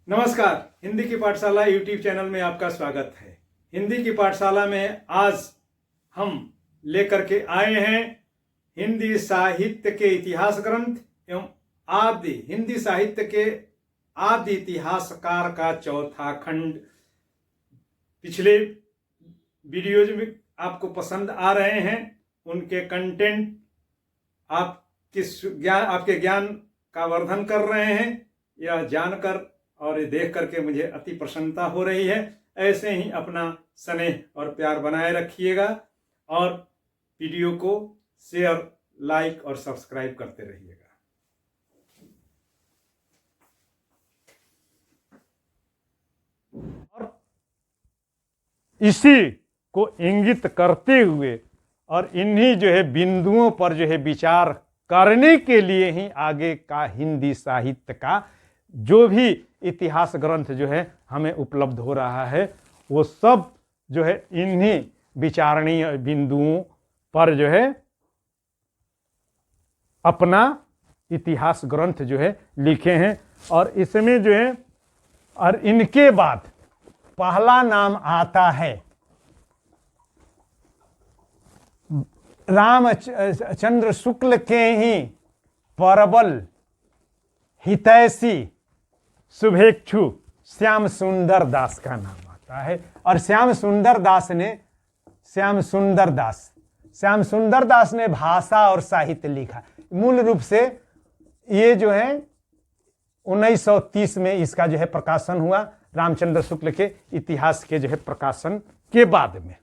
नमस्कार। हिंदी की पाठशाला यूट्यूब चैनल में आपका स्वागत है। हिंदी की पाठशाला में आज हम लेकर के आए हैं हिंदी साहित्य के इतिहास ग्रंथ एवं आदि हिंदी साहित्य के आदि इतिहासकार का चौथा खंड। पिछले वीडियोज में आपको पसंद आ रहे हैं, उनके कंटेंट आपके ज्ञान का वर्धन कर रहे हैं। यह जानकर और ये देख करके मुझे अति प्रसन्नता हो रही है। ऐसे ही अपना स्नेह और प्यार बनाए रखिएगा और वीडियो को शेयर, लाइक और सब्सक्राइब करते रहिएगा। और इसी को इंगित करते हुए और इन्हीं बिंदुओं पर विचार करने के लिए ही आगे का हिंदी साहित्य का जो भी इतिहास ग्रंथ हमें उपलब्ध हो रहा है, वो सब इन्हीं विचारणीय बिंदुओं पर अपना इतिहास ग्रंथ लिखे हैं। और इसमें और इनके बाद पहला नाम आता है रामचंद्र शुक्ल के ही परबल हितैषी शुभेच्छु श्याम सुंदर दास का नाम आता है। और श्याम सुंदर दास ने भाषा और साहित्य लिखा। मूल रूप से ये 1930 में इसका प्रकाशन हुआ, रामचंद्र शुक्ल के इतिहास के प्रकाशन के बाद में।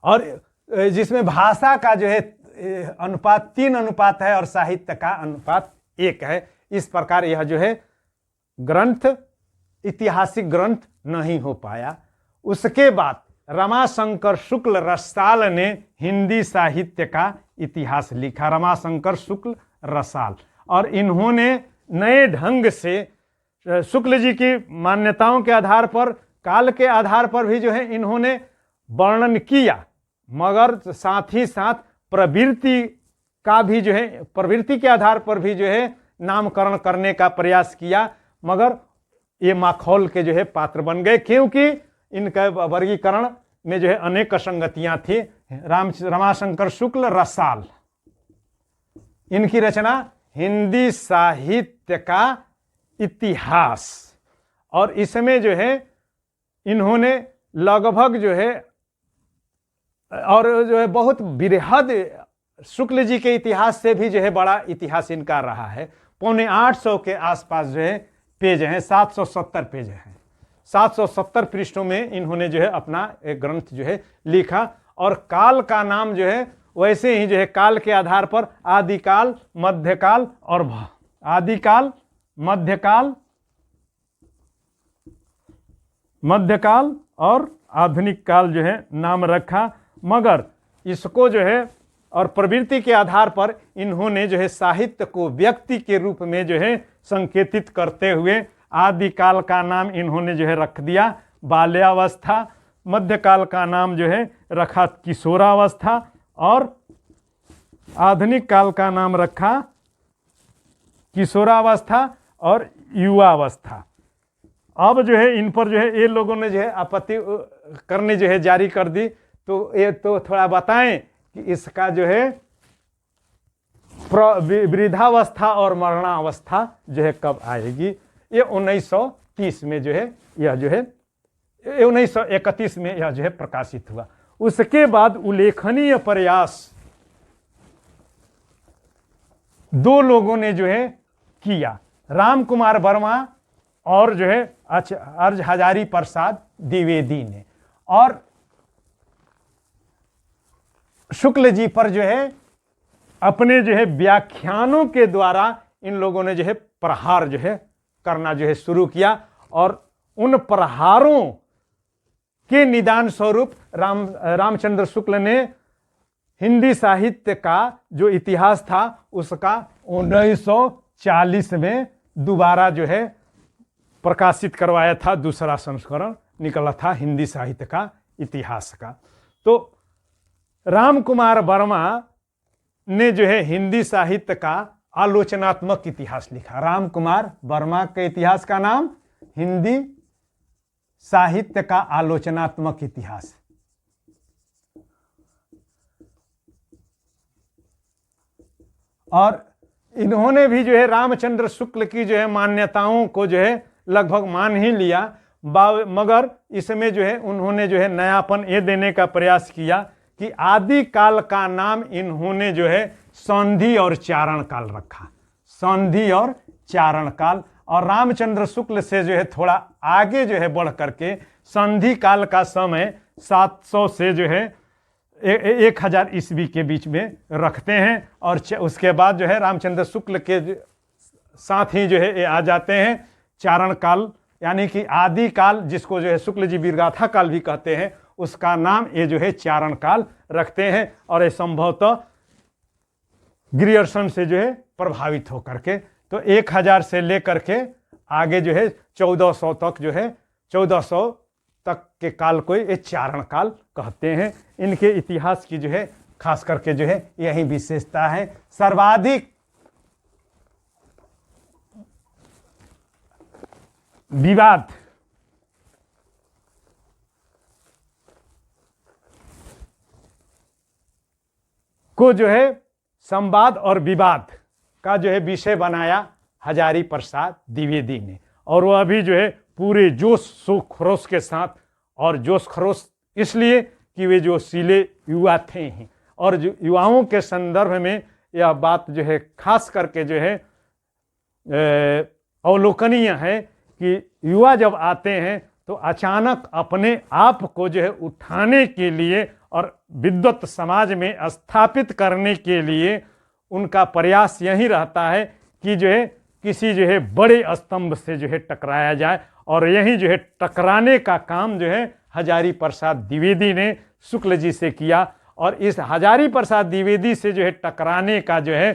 और जिसमें भाषा का अनुपात 3 अनुपात है और साहित्य का अनुपात 1 है। इस प्रकार यह ग्रंथ ऐतिहासिक ग्रंथ नहीं हो पाया। उसके बाद रमाशंकर शुक्ल रसाल ने हिंदी साहित्य का इतिहास लिखा। रमाशंकर शुक्ल रसाल, और इन्होंने नए ढंग से शुक्ल जी की मान्यताओं के आधार पर, काल के आधार पर भी इन्होंने वर्णन किया, मगर साथ ही साथ प्रवृत्ति का भी प्रवृत्ति के आधार पर भी नामकरण करने का प्रयास किया, मगर ये माखौल के पात्र बन गए, क्योंकि इनका वर्गीकरण में अनेक असंगतियां थी। रमाशंकर शुक्ल रसाल, इनकी रचना हिंदी साहित्य का इतिहास, और इसमें इन्होंने लगभग और बहुत बृहद शुक्ल जी के इतिहास से भी बड़ा इतिहास इनका रहा है। 850 के आसपास पेज हैं, 770 पेज हैं। 770 पृष्ठों में इन्होंने अपना एक ग्रंथ लिखा। और काल का नाम वैसे ही काल के आधार पर आदिकाल, मध्यकाल और आदिकाल, मध्यकाल और आधुनिक काल नाम रखा। मगर इसको और प्रवृत्ति के आधार पर इन्होंने साहित्य को व्यक्ति के रूप में संकेतित करते हुए आदिकाल का नाम इन्होंने रख दिया बाल्यावस्था, मध्यकाल का नाम रखा किशोरावस्था, और आधुनिक काल का नाम रखा किशोरावस्था और युवावस्था। अब इन पर ये लोगों ने आपत्ति करने जारी कर दी। तो ये तो थोड़ा बताएं कि इसका वृद्धावस्था और मरणावस्था कब आएगी। ये 1930 में यह 1931 में यह प्रकाशित हुआ। उसके बाद उल्लेखनीय प्रयास 2 लोगों ने किया, राम कुमार वर्मा और अर्ज हजारी प्रसाद द्विवेदी ने। और शुक्ल जी पर अपने व्याख्यानों के द्वारा इन लोगों ने प्रहार करना शुरू किया। और उन प्रहारों के निदान स्वरूप रामचंद्र शुक्ल ने हिंदी साहित्य का जो इतिहास था उसका 1940 में दोबारा प्रकाशित करवाया था। दूसरा संस्करण निकला था हिंदी साहित्य का इतिहास का। तो राम कुमार वर्मा ने हिंदी साहित्य का आलोचनात्मक इतिहास लिखा। राम कुमार वर्मा के इतिहास का नाम हिंदी साहित्य का आलोचनात्मक इतिहास। और इन्होंने भी जो है रामचंद्र शुक्ल की जो है मान्यताओं को जो है लगभग मान ही लिया, मगर इसमें जो है उन्होंने जो है नयापन ये देने का प्रयास किया कि आदि काल का नाम इन्होंने जो है संधि और चारण काल रखा, संधि और चारण काल। और रामचंद्र शुक्ल से जो है थोड़ा आगे जो है बढ़ करके संधि काल का समय 700 से जो है 1000 ईस्वी के बीच में रखते हैं। और उसके बाद जो है रामचंद्र शुक्ल के साथ ही जो है ये आ जाते हैं चारण काल, यानी कि आदि काल, जिसको जो है शुक्ल जी वीरगाथा काल भी कहते हैं, उसका नाम ये जो है चारण काल रखते हैं। और ये संभवतः ग्रियर्सन से जो है प्रभावित होकर के, तो 1000 से लेकर के आगे जो है 1400 तक जो है 1400 तक के काल को ये चारण काल कहते हैं। इनके इतिहास की जो है खास करके जो है यही विशेषता है। सर्वाधिक विवाद को जो है संवाद और विवाद का जो है विषय बनाया हजारी प्रसाद द्विवेदी ने। और वह भी जो है पूरे जोश खरोश के साथ, और जोश खरोश इसलिए कि वे जो सीले युवा थे ही, और जो युवाओं के संदर्भ में यह बात जो है खास करके जो है अवलोकनीय है कि युवा जब आते हैं तो अचानक अपने आप को जो है उठाने के लिए और विद्वत समाज में स्थापित करने के लिए उनका प्रयास यही रहता है कि जो है किसी जो है बड़े स्तंभ से जो है टकराया जाए। और यही जो है टकराने का काम जो है हजारी प्रसाद द्विवेदी ने शुक्ल जी से किया। और इस हजारी प्रसाद द्विवेदी से जो है टकराने का जो है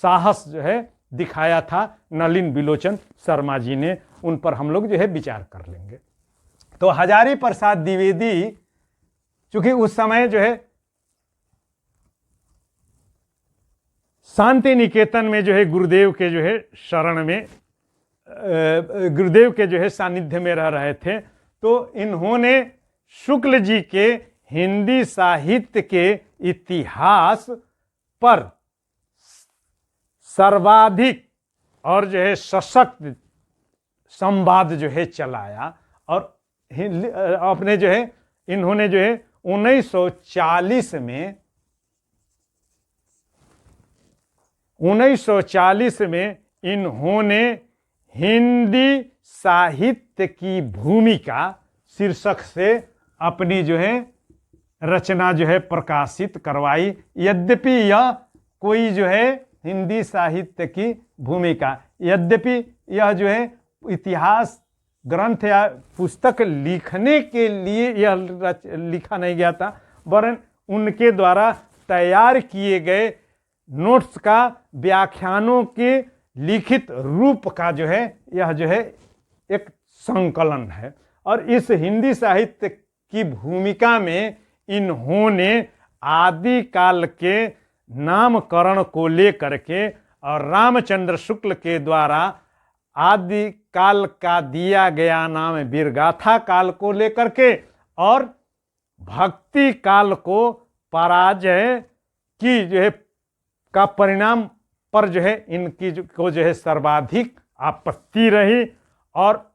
साहस जो है दिखाया था नलिन बिलोचन शर्मा जी ने। उन पर हम लोग जो है विचार कर लेंगे। तो हजारी प्रसाद द्विवेदी चूंकि उस समय जो है शांति निकेतन में जो है गुरुदेव के जो है शरण में, गुरुदेव के जो है सानिध्य में रह रहे थे, तो इन्होंने शुक्ल जी के हिंदी साहित्य के इतिहास पर सर्वाधिक और जो है सशक्त संवाद जो है चलाया। और अपने जो है इन्होंने जो है 1940 में इन्होंने हिंदी साहित्य की भूमिका शीर्षक से अपनी जो है रचना जो है प्रकाशित करवाई। यद्यपि यह कोई जो है हिंदी साहित्य की भूमिका, यद्यपि यह जो है इतिहास ग्रंथ या पुस्तक लिखने के लिए यह लिखा नहीं गया था, वरन उनके द्वारा तैयार किए गए नोट्स का, व्याख्यानों के लिखित रूप का जो है यह जो है एक संकलन है। और इस हिंदी साहित्य की भूमिका में इन्होंने आदिकाल के नामकरण को लेकर के और रामचंद्र शुक्ल के द्वारा आदिकाल का दिया गया नाम वीरगाथा काल को लेकर के और भक्ति काल को पराजय की जो है का परिणाम पर जो है इनकी को जो है सर्वाधिक आपत्ति रही। और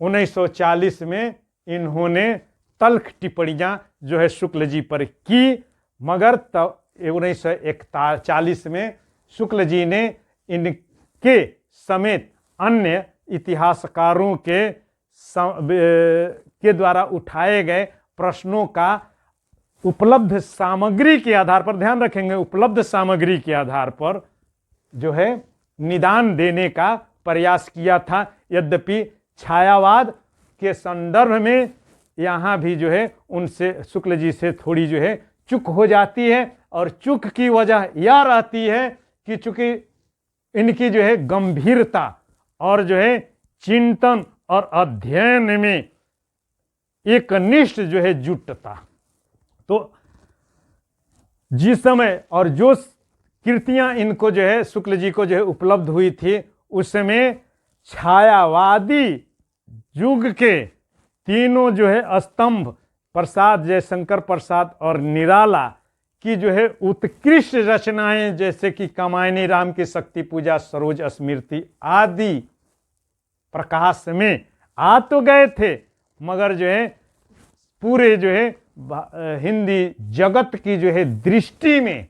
1940 में इन्होंने तल्ख टिप्पणियां जो है शुक्ल जी पर की, मगर तब 1941 में शुक्ल जी ने इनके समेत अन्य इतिहासकारों के द्वारा उठाए गए प्रश्नों का उपलब्ध सामग्री के आधार पर, ध्यान रखेंगे उपलब्ध सामग्री के आधार पर जो है निदान देने का प्रयास किया था। यद्यपि छायावाद के संदर्भ में यहाँ भी जो है उनसे शुक्ल जी से थोड़ी जो है चूक हो जाती है। और चूक की वजह यह रहती है कि चूंकि इनकी जो है गंभीरता और जो है चिंतन और अध्ययन में एकनिष्ठ जो है जुटता, तो जिस समय और जो कृतियां इनको जो है शुक्ल जी को जो है उपलब्ध हुई थी, उसमें छायावादी युग के तीनों जो है स्तंभ प्रसाद, जयशंकर प्रसाद और निराला की जो है उत्कृष्ट रचनाएं, जैसे कि कामायनी राम की शक्ति पूजा, सरोज स्मृति आदि प्रकाश में आ तो गए थे, मगर जो है पूरे जो है हिंदी जगत की जो है दृष्टि में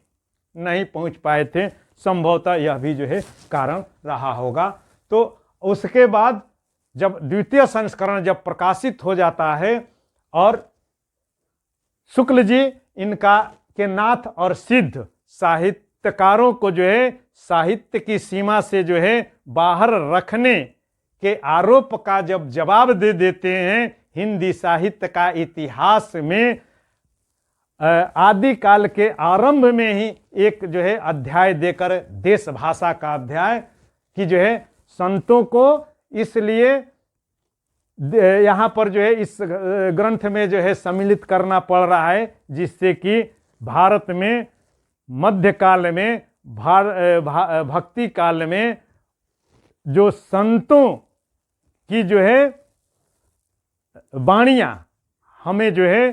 नहीं पहुंच पाए थे। संभवतः यह भी जो है कारण रहा होगा। तो उसके बाद जब द्वितीय संस्करण जब प्रकाशित हो जाता है और शुक्ल जी इनका के नाथ और सिद्ध साहित्यकारों को जो है साहित्य की सीमा से जो है बाहर रखने के आरोप का जब जवाब दे देते हैं, हिंदी साहित्य का इतिहास में आदिकाल के आरंभ में ही एक जो है अध्याय देकर, देश भाषा का अध्याय, कि जो है संतों को इसलिए यहाँ पर जो है इस ग्रंथ में जो है सम्मिलित करना पड़ रहा है, जिससे कि भारत में मध्यकाल में भक्ति काल में जो संतों की जो है वाणियाँ हमें जो है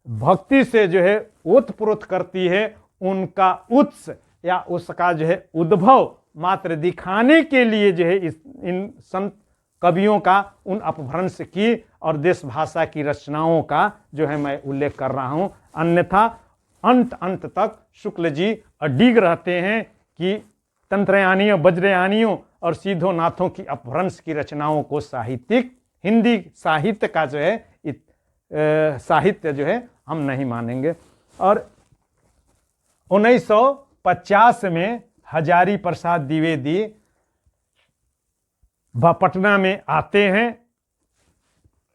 भक्ति से जो है ओतप्रोत करती है, उनका उत्स या उसका जो है उद्भव मात्र दिखाने के लिए जो है इन संत कवियों का उन अपभ्रंश की और देश भाषा की रचनाओं का जो है मैं उल्लेख कर रहा हूँ। अन्यथा अंत तक शुक्ल जी अडिग रहते हैं कि तंत्रयानियों, वज्रयानियों और सीधोनाथों की अपभ्रंश की रचनाओं को साहित्यिक हिंदी साहित्य का जो है साहित्य जो है हम नहीं मानेंगे। और 1950 में हजारी प्रसाद द्विवेदी पटना में आते हैं।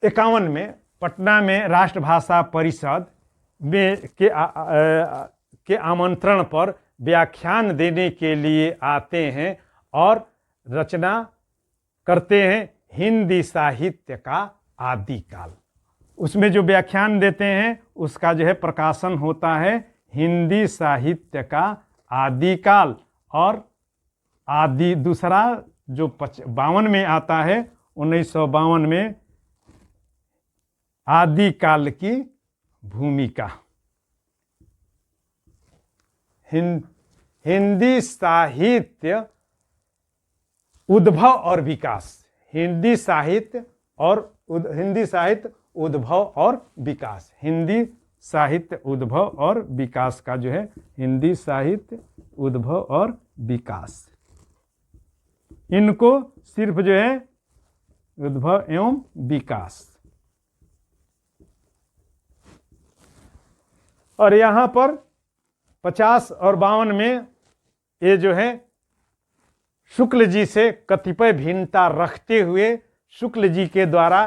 51 में पटना में राष्ट्रभाषा परिषद में के आमंत्रण पर व्याख्यान देने के लिए आते हैं और रचना करते हैं हिंदी साहित्य का आदिकाल। उसमें जो व्याख्यान देते हैं उसका जो है प्रकाशन होता है हिंदी साहित्य का आदिकाल। और आदि दूसरा जो 52 में आता है, 1952 में आदिकाल की भूमिका, हिंदी साहित्य उद्भव और विकास, हिंदी साहित्य उद्भव और विकास, हिंदी साहित्य उद्भव और विकास का जो है हिंदी साहित्य उद्भव और विकास, इनको सिर्फ जो है उद्भव एवं विकास। और यहाँ पर 50 और 52 में ये जो है शुक्ल जी से कतिपय भिन्नता रखते हुए शुक्ल जी के द्वारा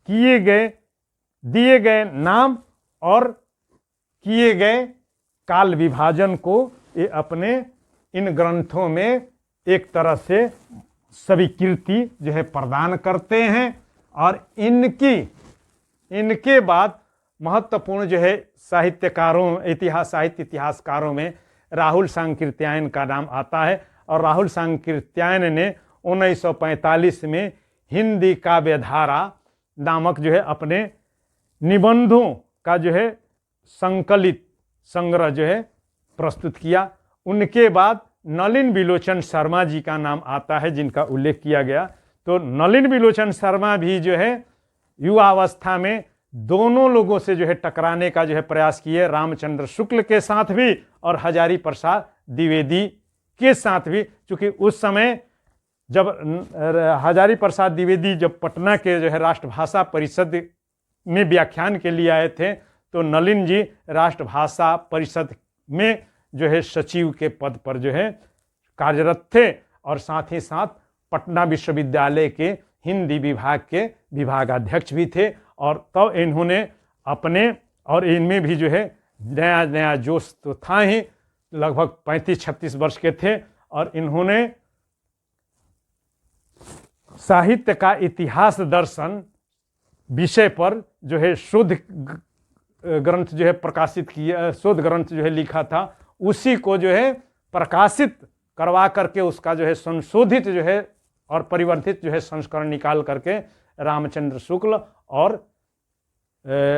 दिए गए नाम और किए गए काल विभाजन को ये अपने इन ग्रंथों में एक तरह से स्वीकृति जो है प्रदान करते हैं। और इनके बाद महत्वपूर्ण जो है साहित्यकारों साहित्य इतिहासकारों में राहुल सांकृत्यायन का नाम आता है। और राहुल सांकृत्यायन ने 1945 में हिंदी काव्यधारा नामक जो है अपने निबंधों का जो है संकलित संग्रह जो है प्रस्तुत किया। उनके बाद नलिन बिलोचन शर्मा जी का नाम आता है, जिनका उल्लेख किया गया। तो नलिन बिलोचन शर्मा भी जो है युवावस्था में दोनों लोगों से जो है टकराने का जो है प्रयास किए, रामचंद्र शुक्ल के साथ भी और हजारी प्रसाद द्विवेदी के साथ भी। चूँकि उस समय जब हजारी प्रसाद द्विवेदी जब पटना के जो है राष्ट्रभाषा परिषद में व्याख्यान के लिए आए थे, तो नलिन जी राष्ट्रभाषा परिषद में जो है सचिव के पद पर जो है कार्यरत थे और साथ ही साथ पटना विश्वविद्यालय के हिंदी विभाग के विभागाध्यक्ष भी थे। और तब इन्होंने अपने, और इनमें भी जो है नया नया जोश तो था ही, लगभग 35-36 वर्ष के थे, और इन्होंने साहित्य का इतिहास दर्शन विषय पर जो है शोध ग्रंथ जो है प्रकाशित किया, शोध ग्रंथ जो है लिखा था। उसी को जो है प्रकाशित करवा करके उसका जो है संशोधित जो है और परिवर्तित जो है संस्करण निकाल करके रामचंद्र शुक्ल और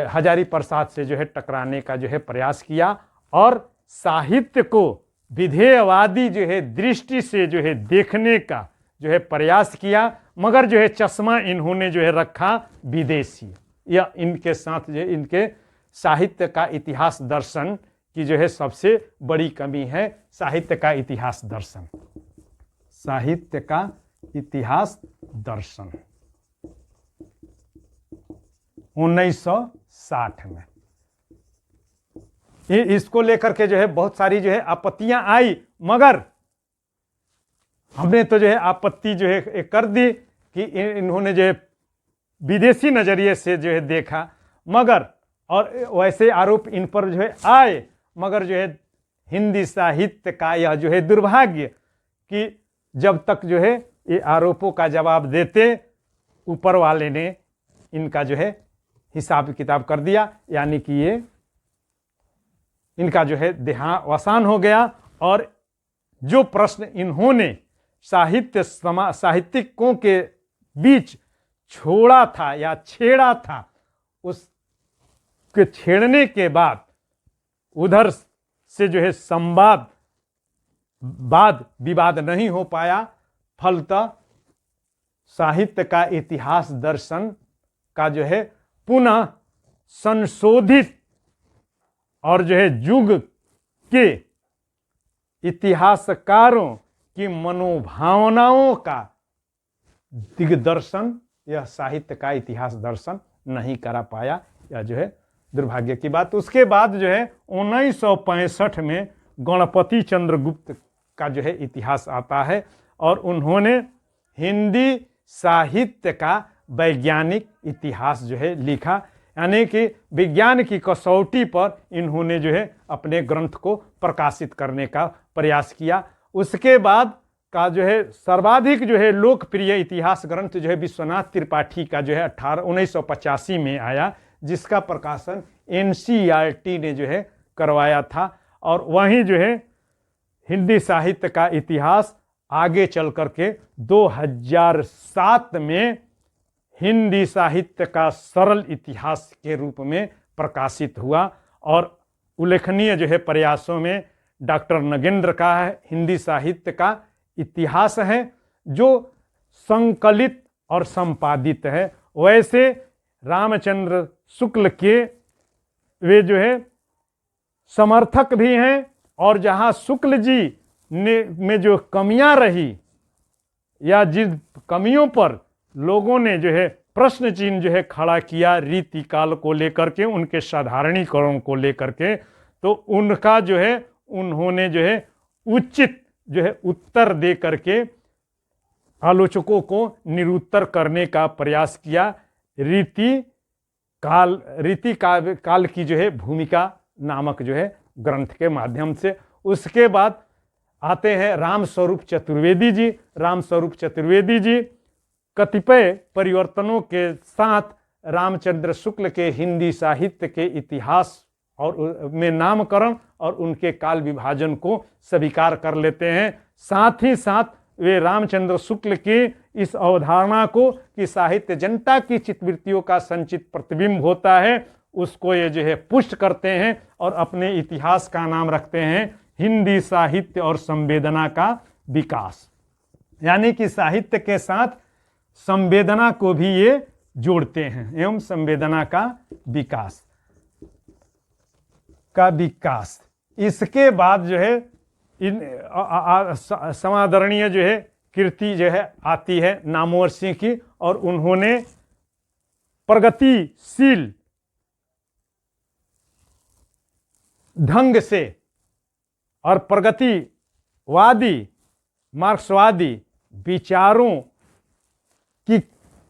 हजारी प्रसाद से जो है टकराने का जो है प्रयास किया और साहित्य को विधेयवादी जो है दृष्टि से जो है देखने का जो है प्रयास किया, मगर जो है चश्मा इन्होंने जो है रखा विदेशी। या इनके साथ जो इनके साहित्य का इतिहास दर्शन की जो है सबसे बड़ी कमी है। साहित्य का इतिहास दर्शन, साहित्य का इतिहास दर्शन 1960 में इसको लेकर के जो है बहुत सारी जो है आपत्तियां आई, मगर हमने तो जो है आपत्ति जो है कर दी कि इन्होंने जो है विदेशी नजरिए से जो है देखा, मगर और वैसे आरोप इन पर जो है आए, मगर जो है हिंदी साहित्य का यह जो है दुर्भाग्य कि जब तक जो है ये आरोपों का जवाब देते ऊपर वाले ने इनका जो है हिसाब किताब कर दिया, यानी कि ये इनका जो है देहावसान हो गया। और जो प्रश्न इन्होंने साहित्यिकों के बीच छोड़ा था या छेड़ा था, उसके छेड़ने के बाद उधर से जो है वाद विवाद नहीं हो पाया। फलतः साहित्य का इतिहास दर्शन का जो है पुनः संशोधित और जो है युग के इतिहासकारों की मनोभावनाओं का दिग्दर्शन यह साहित्य का इतिहास दर्शन नहीं करा पाया। यह जो है दुर्भाग्य की बात। उसके बाद जो है 1965 में गणपति चंद्रगुप्त का जो है इतिहास आता है और उन्होंने हिंदी साहित्य का वैज्ञानिक इतिहास जो है लिखा, यानी कि विज्ञान की कसौटी पर इन्होंने जो है अपने ग्रंथ को प्रकाशित करने का प्रयास किया। उसके बाद का जो है सर्वाधिक जो है लोकप्रिय इतिहास ग्रंथ जो है विश्वनाथ त्रिपाठी का जो है 1985 में आया, जिसका प्रकाशन NCERT ने जो है करवाया था। और वहीं जो है हिंदी साहित्य का इतिहास आगे चल करके 2007 में हिंदी साहित्य का सरल इतिहास के रूप में प्रकाशित हुआ। और उल्लेखनीय जो है प्रयासों में डॉक्टर नगेंद्र का है हिंदी साहित्य का इतिहास है, जो संकलित और संपादित है। वैसे रामचंद्र शुक्ल के वे जो है समर्थक भी हैं, और जहां शुक्ल जी ने में जो कमियां रही या जिन कमियों पर लोगों ने जो है प्रश्न चिन्ह जो है खड़ा किया रीति काल को लेकर के, उनके साधारणीकरण को लेकर के, तो उनका जो है उन्होंने जो है उचित जो है उत्तर दे करके आलोचकों को निरुत्तर करने का प्रयास किया। रीति काल की जो है भूमिका नामक जो है ग्रंथ के माध्यम से। उसके बाद आते हैं रामस्वरूप चतुर्वेदी जी। रामस्वरूप चतुर्वेदी जी कतिपय परिवर्तनों के साथ रामचंद्र शुक्ल के हिंदी साहित्य के इतिहास और में नामकरण और उनके काल विभाजन को स्वीकार कर लेते हैं। साथ ही साथ वे रामचंद्र शुक्ल की इस अवधारणा को कि साहित्य जनता की चित्तवृत्तियों का संचित प्रतिबिंब होता है, उसको ये जो है पुष्ट करते हैं और अपने इतिहास का नाम रखते हैं हिंदी साहित्य और संवेदना का विकास। यानी कि साहित्य के साथ संवेदना को भी ये जोड़ते हैं एवं संवेदना का विकास। इसके बाद जो है इन समादरणीय जो है कीर्ति जो है आती है नामवर सिंह की, और उन्होंने प्रगतिशील ढंग से और प्रगतिवादी मार्क्सवादी विचारों की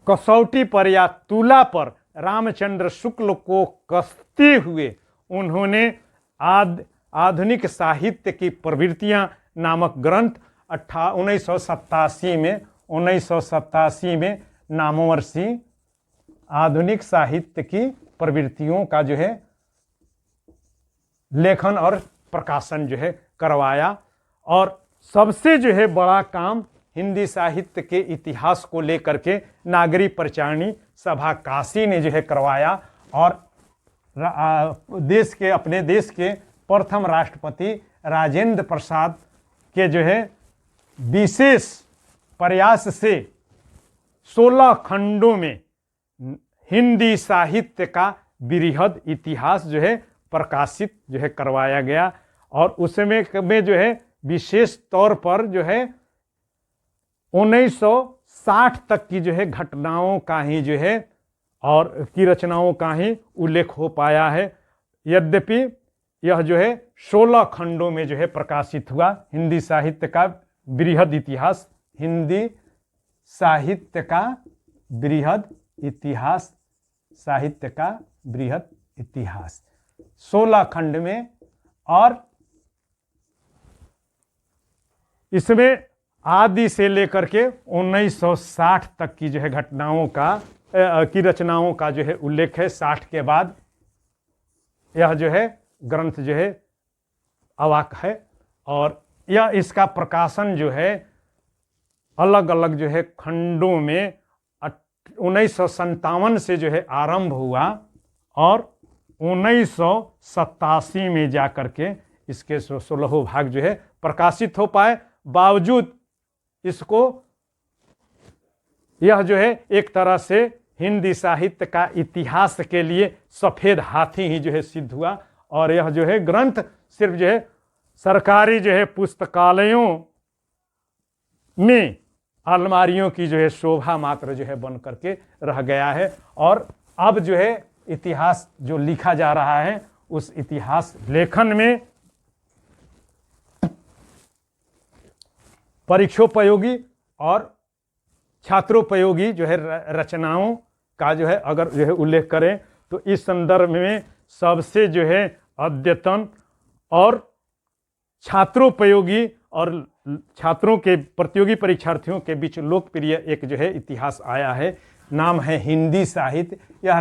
कसौटी पर या तुला पर रामचंद्र शुक्ल को कसते हुए उन्होंने आधुनिक साहित्य की प्रवृत्तियां नामक ग्रंथ 1987 में नामवर सिंह आधुनिक साहित्य की प्रवृत्तियों का जो है लेखन और प्रकाशन जो है करवाया। और सबसे जो है बड़ा काम हिंदी साहित्य के इतिहास को लेकर के नागरी परिचारणी सभा काशी ने जो है करवाया। और अपने देश के प्रथम राष्ट्रपति राजेंद्र प्रसाद के जो है विशेष प्रयास से 16 खंडों में हिंदी साहित्य का बृहद इतिहास जो है प्रकाशित जो है करवाया गया। और उसमें जो है विशेष तौर पर जो है 1960 तक की जो है घटनाओं का ही जो है और की रचनाओं का ही उल्लेख हो पाया है। यद्यपि यह जो है 16 खंडों में जो है प्रकाशित हुआ हिंदी साहित्य का बृहद इतिहास। हिंदी साहित्य का बृहद इतिहास, साहित्य का बृहद इतिहास 16 खंड में। और इसमें आदि से लेकर के 1960 तक की जो है घटनाओं की रचनाओं का जो है उल्लेख है। 60 के बाद यह जो है ग्रंथ जो है अवाक है। और यह इसका प्रकाशन जो है अलग अलग जो है खंडों में 1957 से जो है आरंभ हुआ और 1987 में जाकर के इसके 16 भाग जो है प्रकाशित हो पाए। बावजूद इसको यह जो है एक तरह से हिंदी साहित्य का इतिहास के लिए सफेद हाथी ही जो है सिद्ध हुआ। और यह जो है ग्रंथ सिर्फ जो है सरकारी जो है पुस्तकालयों में अलमारियों की जो है शोभा मात्र जो है बन करके रह गया है। और अब जो है इतिहास जो लिखा जा रहा है उस इतिहास लेखन में परीक्षोपयोगी और छात्रोपयोगी जो है रचनाओं का जो है अगर जो है उल्लेख करें तो इस संदर्भ में सबसे जो है अद्यतन और छात्रोपयोगी और छात्रों के प्रतियोगी परीक्षार्थियों के बीच लोकप्रिय एक जो है इतिहास आया है। नाम है हिंदी साहित्य। यह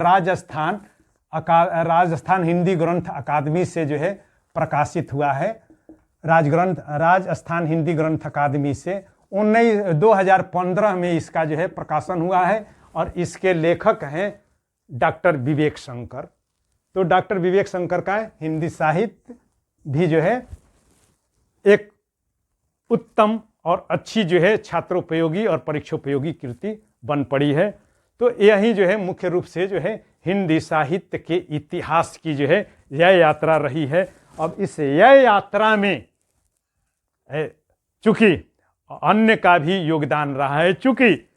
राजस्थान हिंदी ग्रंथ अकादमी से जो है प्रकाशित हुआ है। राजस्थान हिंदी ग्रंथ अकादमी से 2015 में इसका जो है प्रकाशन हुआ है। और इसके लेखक हैं डॉक्टर विवेक शंकर। तो डॉक्टर विवेक शंकर का हिंदी साहित्य भी जो है एक उत्तम और अच्छी जो है छात्रोपयोगी और परीक्षोपयोगी कृति बन पड़ी है। तो यही जो है मुख्य रूप से जो है हिंदी साहित्य के इतिहास की जो है यह यात्रा रही है। अब इस यह यात्रा में चूंकि अन्य का भी योगदान रहा है, चूंकि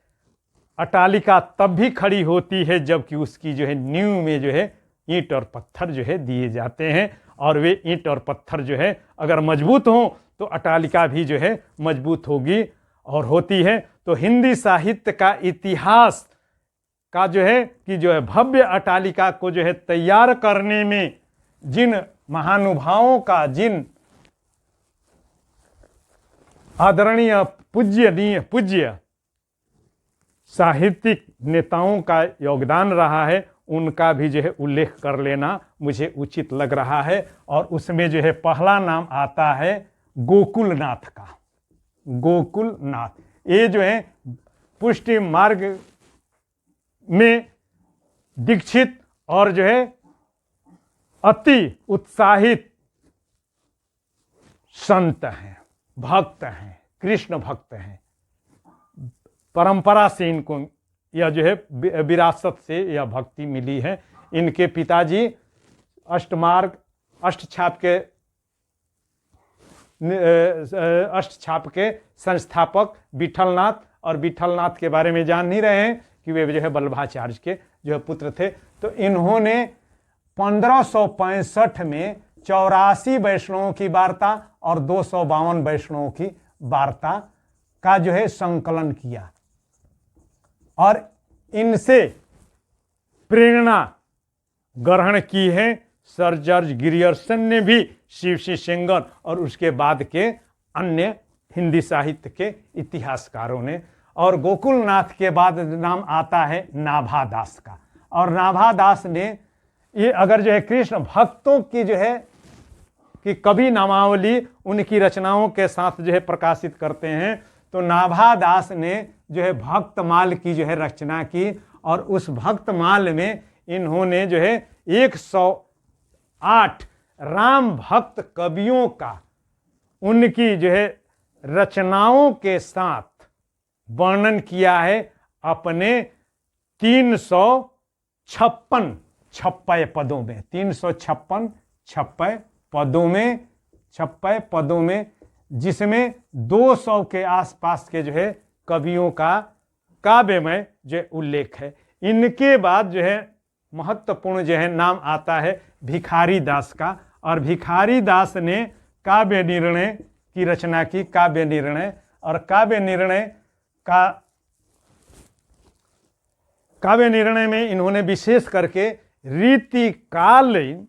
अट्टालिका तब भी खड़ी होती है जबकि उसकी जो है नींव में जो है ईंट और पत्थर जो है दिए जाते हैं। और वे ईंट और पत्थर जो है अगर मजबूत हों तो अट्टालिका भी जो है मजबूत होगी और होती है। तो हिंदी साहित्य का इतिहास का जो है कि जो है भव्य अट्टालिका को जो है तैयार करने में जिन महानुभावों का, जिन आदरणीय पूज्य साहित्यिक नेताओं का योगदान रहा है, उनका भी जो है उल्लेख कर लेना मुझे उचित लग रहा है। और उसमें जो है पहला नाम आता है गोकुलनाथ का। गोकुलनाथ ये जो है पुष्टि मार्ग में दीक्षित और जो है अति उत्साहित संत हैं, भक्त हैं, कृष्ण भक्त हैं। परंपरा से इनको यह जो है विरासत से यह भक्ति मिली है। इनके पिताजी अष्टछाप के संस्थापक विठलनाथ, और विठलनाथ के बारे में जान नहीं रहे हैं कि वे जो है वल्लभाचार्य के जो है पुत्र थे। तो इन्होंने 1565 में 84 वैष्णवों की वार्ता और 252 वैष्णवों की वार्ता का जो है संकलन किया। और इनसे प्रेरणा ग्रहण की है सर जॉर्ज ग्रियर्सन ने भी, शिवसी सेंगर और उसके बाद के अन्य हिंदी साहित्य के इतिहासकारों ने। और गोकुलनाथ के बाद नाम आता है नाभादास का। और नाभादास ने ये अगर जो है कृष्ण भक्तों की जो है कि कवि नामावली उनकी रचनाओं के साथ जो है प्रकाशित करते हैं। तो नाभादास ने जो है भक्तमाल की जो है रचना की, और उस भक्तमाल में इन्होंने जो है 108 राम भक्त कवियों का उनकी जो है रचनाओं के साथ वर्णन किया है अपने 356 छप्पय पदों में, 356 छप्पय पदों में, जिसमें 200 के आसपास के जो है कवियों का काव्यमय जो उल्लेख है। इनके बाद जो है महत्वपूर्ण जो है नाम आता है भिखारी दास का, और भिखारी दास ने काव्य निर्णय की रचना की, काव्य निर्णय। और काव्य निर्णय में इन्होंने विशेष करके रीतिकालीन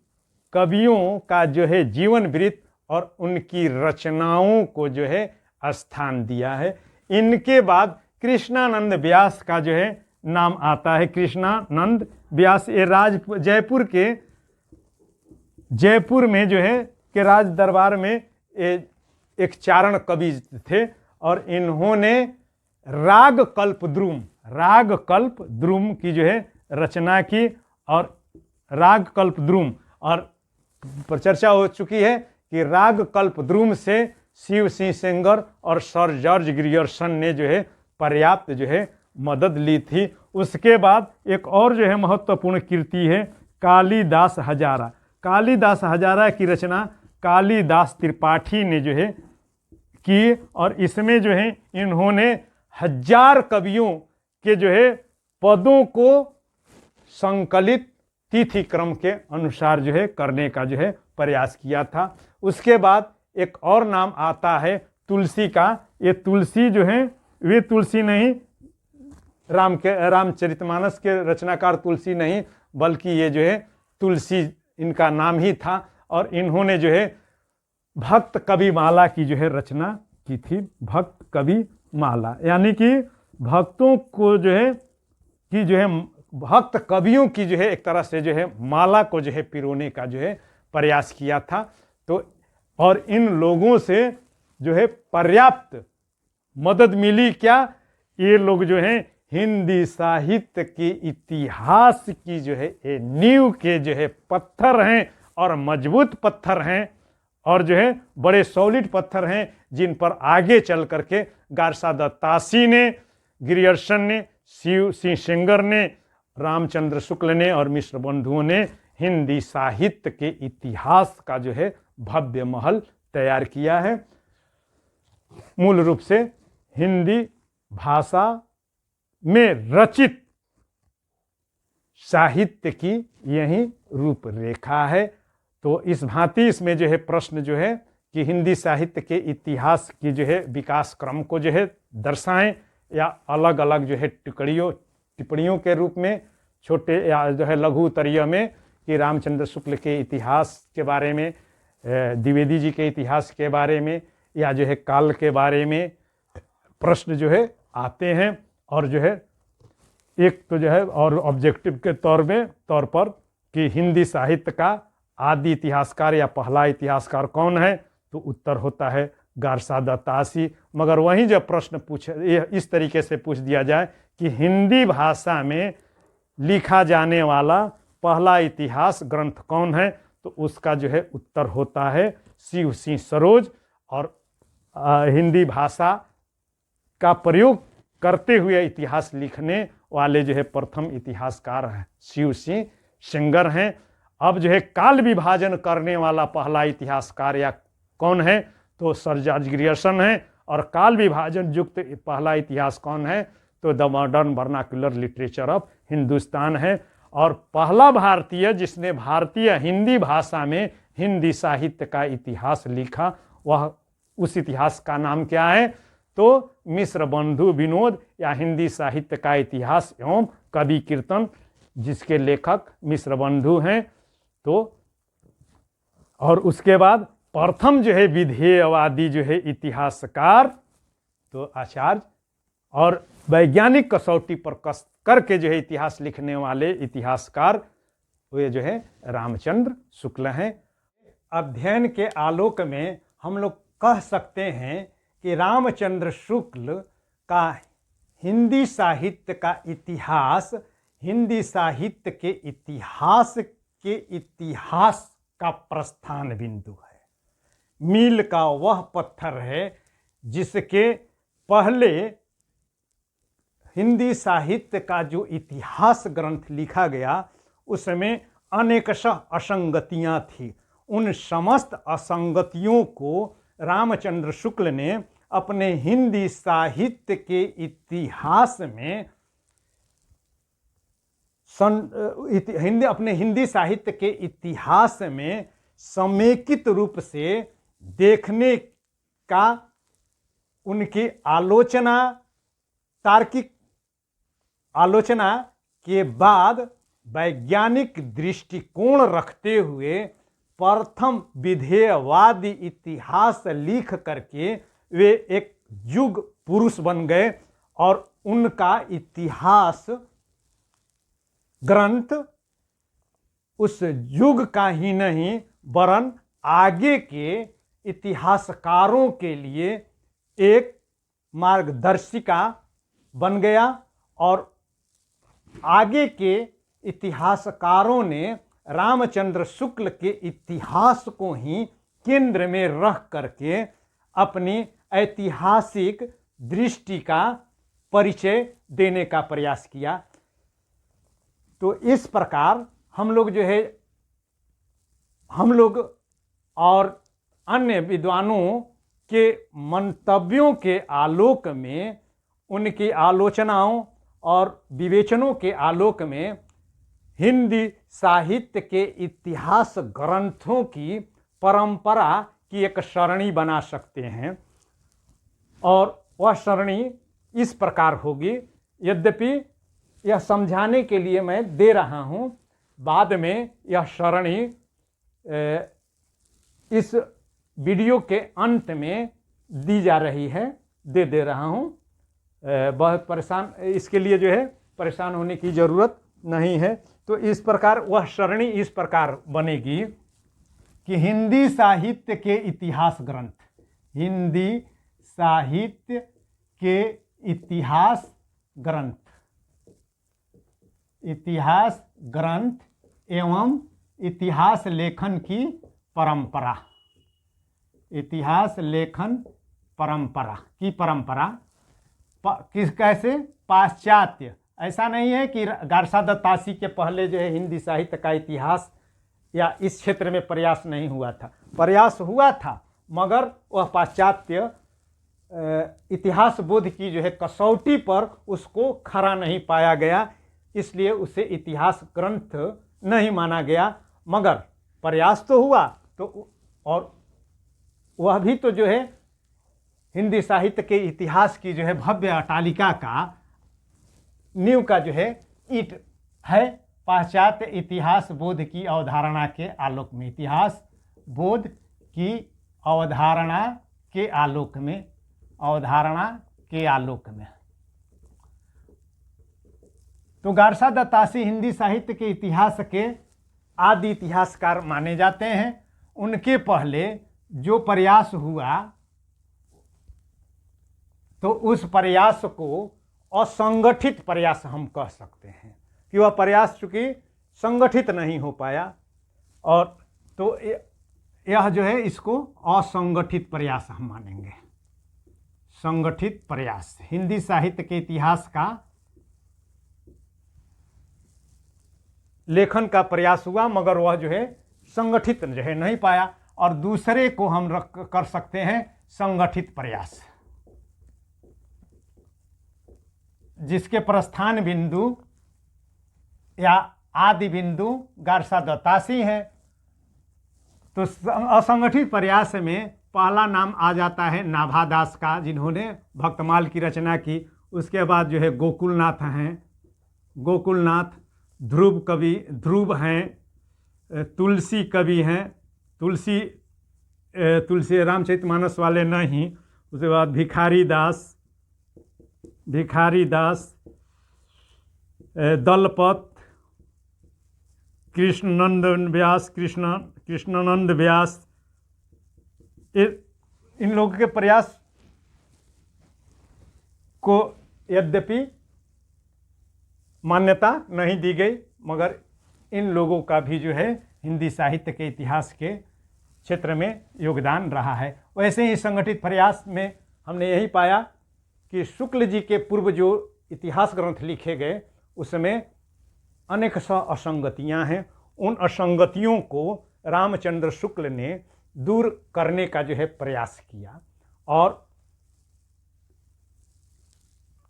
कवियों का जो है जीवन वृत्त और उनकी रचनाओं को जो है स्थान दिया है। इनके बाद कृष्णानंद व्यास का जो है नाम आता है। कृष्णानंद व्यास ये जयपुर में जो है के राज दरबार में एक चारण कवि थे, और इन्होंने राग कल्पद्रुम की जो है रचना की। और राग कल्पद्रुम, और चर्चा हो चुकी है कि राग कल्पद्रुम से शिव सिंह सेंगर और सर जॉर्ज ग्रियर्सन ने जो है पर्याप्त जो है मदद ली थी। उसके बाद एक और जो है महत्वपूर्ण कृति है कालिदास हजारा। कालिदास हजारा की रचना कालिदास त्रिपाठी ने जो है की, और इसमें जो है इन्होंने 1000 कवियों के जो है पदों को संकलित तिथि क्रम के अनुसार जो है करने का जो है प्रयास किया था। उसके बाद एक और नाम आता है तुलसी का। ये तुलसी जो है वे तुलसी नहीं, रामचरितमानस के रचनाकार तुलसी नहीं, बल्कि ये जो है तुलसी इनका नाम ही था। और इन्होंने जो है भक्त कवि माला की जो है रचना की थी। भक्त कवि माला यानी कि भक्तों को जो है भक्त कवियों की जो है एक तरह से जो है माला को जो है पिरोने का जो है प्रयास किया था। तो और इन लोगों से जो है पर्याप्त मदद मिली क्या, ये लोग जो है हिंदी साहित्य के इतिहास की जो है ये नींव के जो है पत्थर हैं, और मजबूत पत्थर हैं, और जो है बड़े सॉलिड पत्थर हैं, जिन पर आगे चल करके गारसा दत्तासी ने, ग्रियर्सन ने, शिव सिंह सेंगर ने, रामचंद्र शुक्ल ने और मिश्र बंधुओं ने हिंदी साहित्य के इतिहास का जो है भव्य महल तैयार किया है। मूल रूप से हिंदी भाषा में रचित साहित्य की यही रूपरेखा है। तो इस भांति इसमें जो है प्रश्न जो है कि हिंदी साहित्य के इतिहास की जो है विकास क्रम को जो है दर्शाएं, या अलग अलग जो है टिप्पणियों के रूप में, छोटे या जो है लघु उत्तरीय में कि रामचंद्र शुक्ल के इतिहास के बारे में, द्विवेदी जी के इतिहास के बारे में, या जो है काल के बारे में प्रश्न जो है आते हैं। और जो है एक तो जो है और ऑब्जेक्टिव के तौर पर कि हिंदी साहित्य का आदि इतिहासकार या पहला इतिहासकार कौन है, तो उत्तर होता है गारसा दत्तासी। मगर वहीं जब प्रश्न इस तरीके से पूछ दिया जाए कि हिंदी भाषा में लिखा जाने वाला पहला इतिहास ग्रंथ कौन है, तो उसका जो है उत्तर होता है शिव सिंह सरोज। और हिंदी भाषा का प्रयोग करते हुए इतिहास लिखने वाले जो है प्रथम इतिहासकार हैं शिव सिंह सेंगर हैं। अब जो है काल विभाजन करने वाला पहला इतिहासकार या कौन है, तो सर जॉर्ज ग्रियर्सन है। और काल विभाजन युक्त पहला इतिहास कौन है, तो the modern vernacular literature of Hindustan है। और पहला भारतीय जिसने भारतीय हिंदी भाषा में हिंदी साहित्य का इतिहास लिखा, वह उस इतिहास का नाम क्या है, तो मिश्र बंधु विनोद या हिंदी साहित्य का इतिहास एवं कवि कीर्तन, जिसके लेखक मिश्र बंधु हैं। तो और उसके बाद प्रथम जो है विधेयवादी जो है इतिहासकार, तो आचार्य, और वैज्ञानिक कसौटी पर कस करके जो है इतिहास लिखने वाले इतिहासकार वे जो है रामचंद्र शुक्ल हैं। अध्ययन के आलोक में हम लोग कह सकते हैं कि रामचंद्र शुक्ल का हिंदी साहित्य का इतिहास हिंदी साहित्य के इतिहास का प्रस्थान बिंदु है, मील का वह पत्थर है जिसके पहले हिंदी साहित्य का जो इतिहास ग्रंथ लिखा गया उसमें अनेकशः असंगतियां थी। उन समस्त असंगतियों को रामचंद्र शुक्ल ने अपने हिंदी साहित्य के इतिहास में अपने हिंदी साहित्य के इतिहास में समेकित रूप से देखने का उनकी आलोचना, तार्किक आलोचना के बाद वैज्ञानिक दृष्टिकोण रखते हुए प्रथम विधेयवादी इतिहास लिख करके वे एक युग पुरुष बन गए और उनका इतिहास ग्रंथ उस युग का ही नहीं वरन आगे के इतिहासकारों के लिए एक मार्गदर्शिका बन गया और आगे के इतिहासकारों ने रामचंद्र शुक्ल के इतिहास को ही केंद्र में रख करके अपनी ऐतिहासिक दृष्टि का परिचय देने का प्रयास किया। तो इस प्रकार हम लोग और अन्य विद्वानों के मंतव्यों के आलोक में, उनकी आलोचनाओं और विवेचनों के आलोक में हिंदी साहित्य के इतिहास ग्रंथों की परंपरा की एक सरणी बना सकते हैं और वह सरणी इस प्रकार होगी। यद्यपि यह समझाने के लिए मैं दे रहा हूँ, बाद में यह सरणी इस वीडियो के अंत में दी जा रही है, दे रहा हूँ। बहुत परेशान इसके लिए परेशान होने की ज़रूरत नहीं है। तो इस प्रकार वह सरणी इस प्रकार बनेगी कि हिंदी साहित्य के इतिहास ग्रंथ, हिंदी साहित्य के इतिहास ग्रंथ, इतिहास ग्रंथ एवं इतिहास लेखन की परंपरा, इतिहास लेखन परंपरा की परंपरा कैसे पाश्चात्य, ऐसा नहीं है कि गारसा दत्तासी के पहले हिंदी साहित्य का इतिहास या इस क्षेत्र में प्रयास नहीं हुआ था, प्रयास हुआ था मगर वह पाश्चात्य इतिहास बोध की कसौटी पर उसको खरा नहीं पाया गया, इसलिए उसे इतिहास ग्रंथ नहीं माना गया। मगर प्रयास तो हुआ, तो और वह भी तो हिंदी साहित्य के इतिहास की भव्य अटालिका का नींव का ईंट है। पाश्चात्य इतिहास बोध की अवधारणा के आलोक में, इतिहास बोध की अवधारणा के आलोक में, अवधारणा के आलोक में तो गारसा दत्तासी हिंदी साहित्य के इतिहास के आदि इतिहासकार माने जाते हैं। उनके पहले जो प्रयास हुआ तो उस प्रयास को असंगठित प्रयास हम कह सकते हैं कि वह प्रयास चूंकि संगठित नहीं हो पाया, और तो यह इसको असंगठित प्रयास हम मानेंगे। संगठित प्रयास हिंदी साहित्य के इतिहास का लेखन का प्रयास हुआ मगर वह संगठित नहीं पाया, और दूसरे को हम कर सकते हैं संगठित प्रयास, जिसके प्रस्थान बिंदु या आदि बिंदु गारसा दत्तासी है। तो असंगठित प्रयास में पहला नाम आ जाता है नाभादास का, जिन्होंने भक्तमाल की रचना की। उसके बाद गोकुलनाथ हैं, गोकुलनाथ, ध्रुव कवि, ध्रुव हैं, तुलसी कवि हैं, तुलसी रामचरितमानस वाले नहीं। उसके बाद भिखारी दास, दलपत, कृष्ण नंदन व्यास, कृष्णानंद व्यास, इन लोगों के प्रयास को यद्यपि मान्यता नहीं दी गई, मगर इन लोगों का भी जो है हिंदी साहित्य के इतिहास के क्षेत्र में योगदान रहा है। वैसे ही संगठित प्रयास में हमने यही पाया कि शुक्ल जी के पूर्व जो इतिहास ग्रंथ लिखे गए उसमें अनेक सा असंगतियाँ हैं। उन असंगतियों को रामचंद्र शुक्ल ने दूर करने का जो है प्रयास किया, और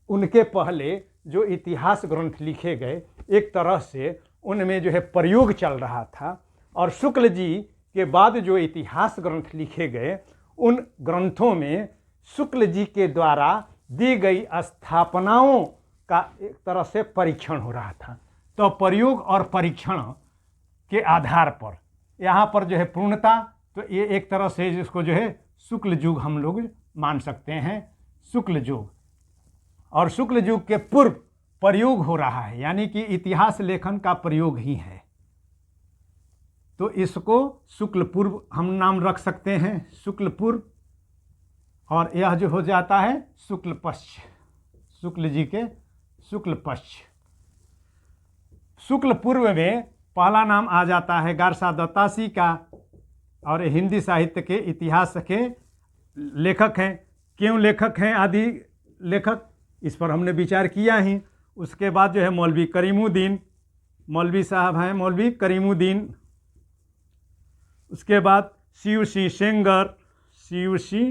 उनके पहले जो इतिहास ग्रंथ लिखे गए एक तरह से उनमें जो है प्रयोग चल रहा था, और शुक्ल जी के बाद जो इतिहास ग्रंथ लिखे गए उन ग्रंथों में शुक्ल जी के द्वारा दी गई स्थापनाओं का एक तरह से परीक्षण हो रहा था। तो प्रयोग और परीक्षण के आधार पर यहाँ पर जो है पूर्णता, तो ये एक तरह से जिसको जो है शुक्ल युग हम लोग मान सकते हैं, शुक्ल युग। और शुक्ल युग के पूर्व प्रयोग हो रहा है, यानी कि इतिहास लेखन का प्रयोग ही है, तो इसको शुक्ल पूर्व हम नाम रख सकते हैं, शुक्ल पूर्व। और यह जो हो जाता है शुक्ल पश्च, शुक्ल जी के शुक्ल पश्च। शुक्ल पूर्व में पहला नाम आ जाता है गारसा दत्तासी का, और हिंदी साहित्य के इतिहास के लेखक हैं। क्यों लेखक हैं आदि लेखक, इस पर हमने विचार किया ही। उसके बाद जो है मौलवी करीमुद्दीन, मौलवी साहब हैं मौलवी करीमुद्दीन। उसके बाद सीयूसी सेंगर, सीयूसी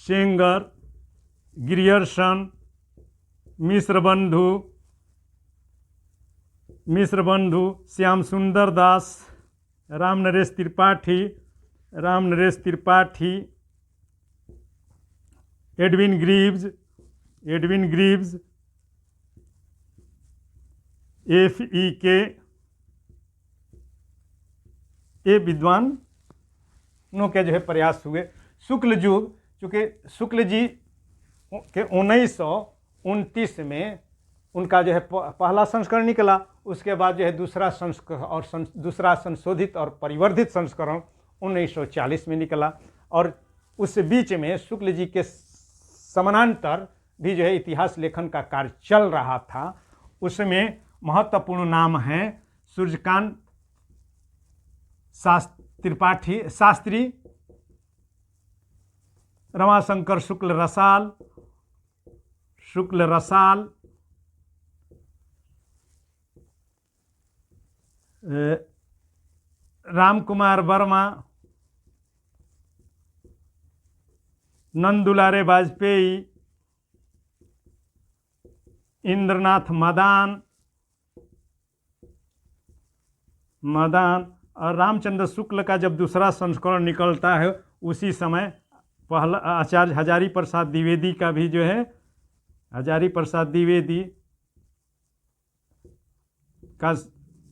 Sengar, Grierson, Mishra Bandhu, Shyam Sundar Das, Ram Naresh Tripathi, Edwin Greaves, F.E.K. ये विद्वानों के जो है प्रयास हुए। शुक्ल युग, चूँकि शुक्ल जी के 1929 में उनका जो है पहला संस्करण निकला, उसके बाद जो है दूसरा संशोधित और परिवर्धित संस्करण 1940 में निकला, और उस बीच में शुक्ल जी के समानांतर भी जो है इतिहास लेखन का कार्य चल रहा था। उसमें महत्वपूर्ण नाम हैं सूर्यकांत शास्त्री, रमाशंकर शुक्ल रसाल, राम कुमार वर्मा, नंदुलारे वाजपेयी, इंद्रनाथ मदान और रामचंद्र शुक्ल का जब दूसरा संस्करण निकलता है उसी समय पहला आचार्य हजारी प्रसाद द्विवेदी का भी जो है, हजारी प्रसाद द्विवेदी का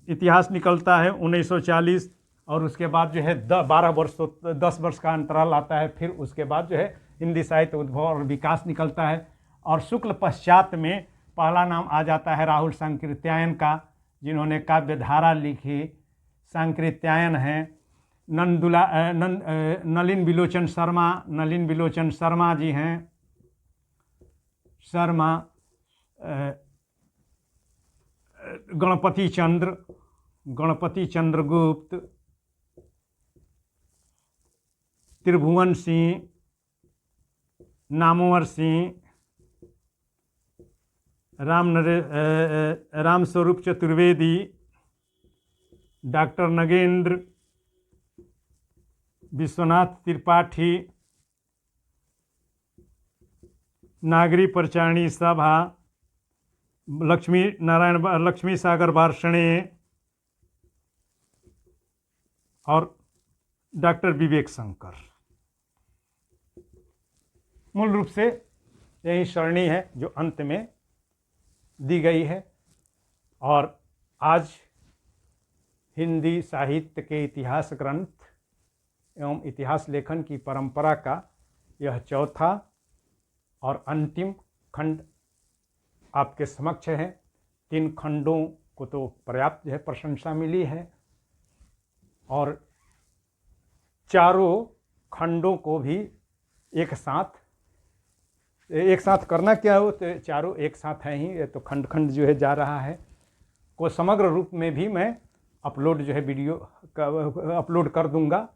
इतिहास निकलता है 1940, और उसके बाद जो है 10 वर्ष का अंतराल आता है। फिर उसके बाद जो है हिंदी साहित्य उद्भव और विकास निकलता है। और शुक्ल पश्चात में पहला नाम आ जाता है राहुल सांकृत्यायन का, जिन्होंने काव्यधारा लिखी। सांकृत्यायन हैं नलिन बिलोचन शर्मा जी हैं, गणपति चंद्र गुप्त, त्रिभुवन सिंह, नामवर सिंह, राम स्वरूप चतुर्वेदी, डॉक्टर नगेंद्र, विश्वनाथ त्रिपाठी, नागरी परिचारणी सभा, लक्ष्मी सागर वार्ष्णे और डॉक्टर विवेक शंकर। मूल रूप से यही सरणी है जो अंत में दी गई है। और आज हिंदी साहित्य के इतिहास ग्रंथ एवं इतिहास लेखन की परंपरा का यह चौथा और अंतिम खंड आपके समक्ष है। 3 खंडों को तो पर्याप्त जो है प्रशंसा मिली है, और चारों खंडों को भी एक साथ करना क्या हो, तो चारों एक साथ हैं ही, ये तो खंड खंड जो है जा रहा है, को समग्र रूप में भी मैं अपलोड जो है वीडियो का अपलोड कर दूंगा।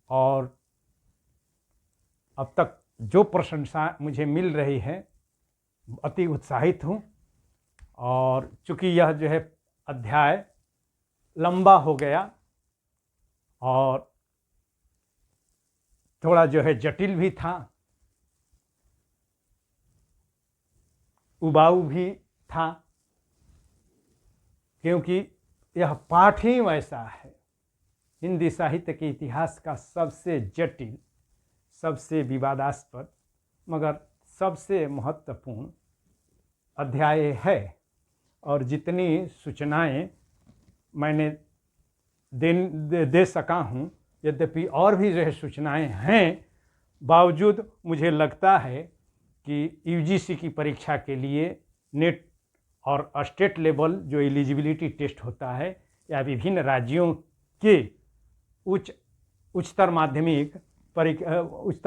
और अब तक जो प्रशंसा मुझे मिल रही है, अति उत्साहित हूँ। और चूँकि यह जो है अध्याय लंबा हो गया और थोड़ा जो है जटिल भी था, उबाऊ भी था, क्योंकि यह पाठ ही वैसा है। हिंदी साहित्य के इतिहास का सबसे जटिल, सबसे विवादास्पद, मगर सबसे महत्वपूर्ण अध्याय है। और जितनी सूचनाएं मैंने दे सका हूँ, यद्यपि और भी जो है सूचनाएं हैं, बावजूद मुझे लगता है कि यूजीसी की परीक्षा के लिए नेट और स्टेट लेवल जो एलिजिबिलिटी टेस्ट होता है, या विभिन्न राज्यों के उच्चतर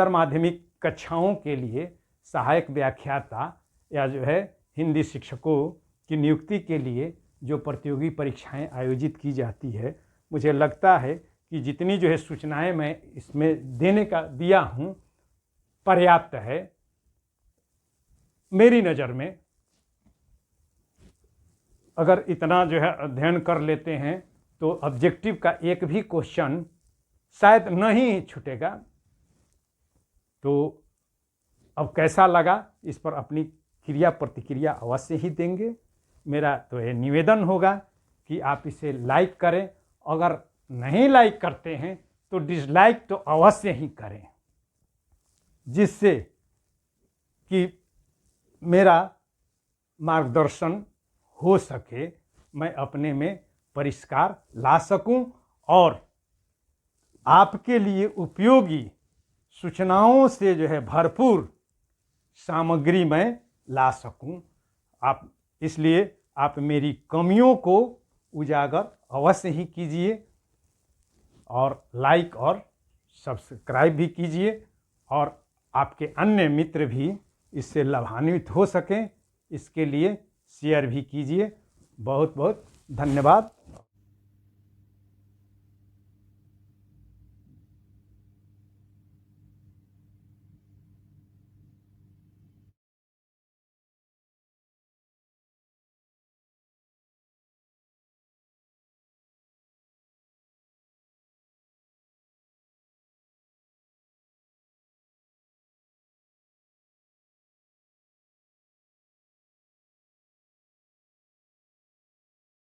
माध्यमिक कक्षाओं के लिए सहायक व्याख्याता या जो है हिंदी शिक्षकों की नियुक्ति के लिए जो प्रतियोगी परीक्षाएं आयोजित की जाती है, मुझे लगता है कि जितनी जो है सूचनाएं मैं इसमें दिया हूँ पर्याप्त है मेरी नज़र में। अगर इतना जो है अध्ययन कर लेते हैं तो ऑब्जेक्टिव का एक भी क्वेश्चन शायद नहीं छूटेगा। तो अब कैसा लगा, इस पर अपनी क्रिया प्रतिक्रिया अवश्य ही देंगे। मेरा तो ये निवेदन होगा कि आप इसे लाइक करें, अगर नहीं लाइक करते हैं तो डिसलाइक तो अवश्य ही करें, जिससे कि मेरा मार्गदर्शन हो सके, मैं अपने में परिष्कार ला सकूं और आपके लिए उपयोगी सूचनाओं से जो है भरपूर सामग्री मैं ला सकूं। इसलिए आप मेरी कमियों को उजागर अवश्य ही कीजिए और लाइक और सब्सक्राइब भी कीजिए, और आपके अन्य मित्र भी इससे लाभान्वित हो सकें, इसके लिए शेयर भी कीजिए। बहुत बहुत धन्यवाद।